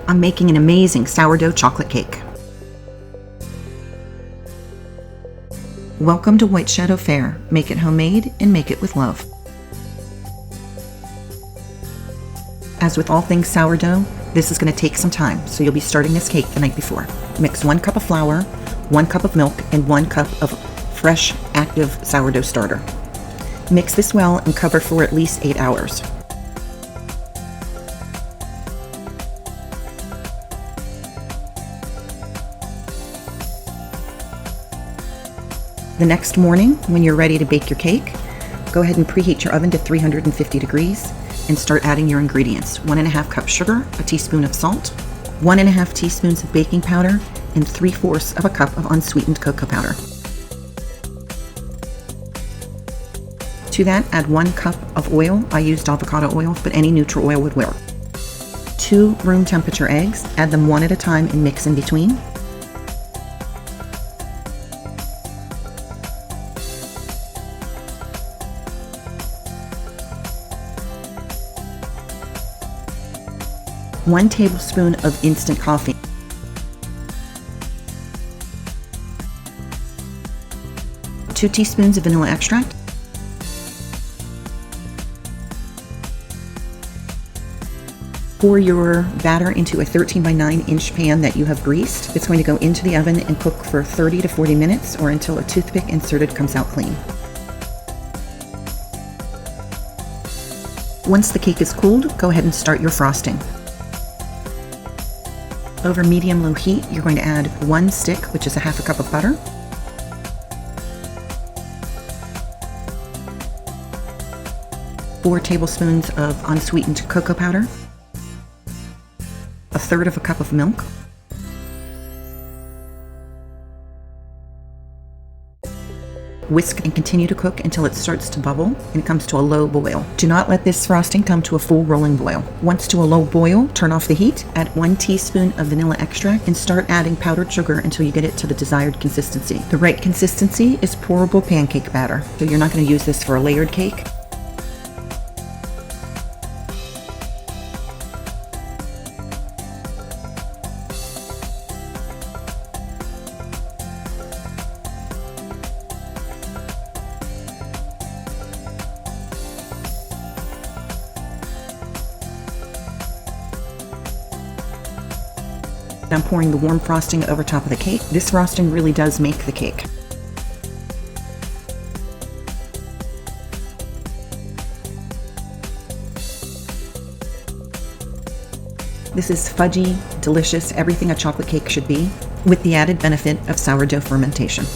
I'm making an amazing sourdough chocolate cake. Welcome to White Shadow Fare. Make it homemade and make it with love. As with all things sourdough, this is going to take some time, so you'll be starting this cake the night before. Mix 1 cup of flour, 1 cup of milk, and 1 cup of fresh, active sourdough starter. Mix this well and cover for at least 8 hours. The next morning, when you're ready to bake your cake, go ahead and preheat your oven to 350 degrees and start adding your ingredients. 1½ cup sugar, a teaspoon of salt, 1½ teaspoons of baking powder, and 3/4 of a cup of unsweetened cocoa powder. To that, add 1 cup of oil. I used avocado oil, but any neutral oil would work. 2 room temperature eggs, add them one at a time and mix in between. One tablespoon of instant coffee. 2 teaspoons of vanilla extract. Pour your batter into a 13 by 9 inch pan that you have greased. It's going to go into the oven and cook for 30 to 40 minutes or until a toothpick inserted comes out clean. Once the cake is cooled, go ahead and start your frosting. Over medium-low heat, you're going to add 1 stick, which is a 1/2 cup of butter, 4 tablespoons of unsweetened cocoa powder, 1/3 cup of milk, whisk and continue to cook until it starts to bubble and comes to a low boil. Do not let this frosting come to a full rolling boil. Once to a low boil, turn off the heat, add 1 teaspoon of vanilla extract, and start adding powdered sugar until you get it to the desired consistency. The right consistency is pourable pancake batter, so you're not going to use this for a layered cake. I'm pouring the warm frosting over top of the cake. This frosting really does make the cake. This is fudgy, delicious, everything a chocolate cake should be, with the added benefit of sourdough fermentation.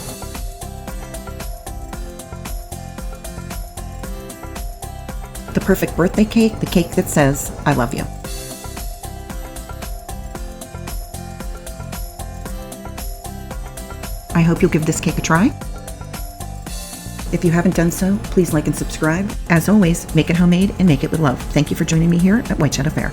The perfect birthday cake, the cake that says, I love you. I hope you'll give this cake a try. If you haven't done so, please like and subscribe. As always, make it homemade and make it with love. Thank you for joining me here at White Shadow Fare.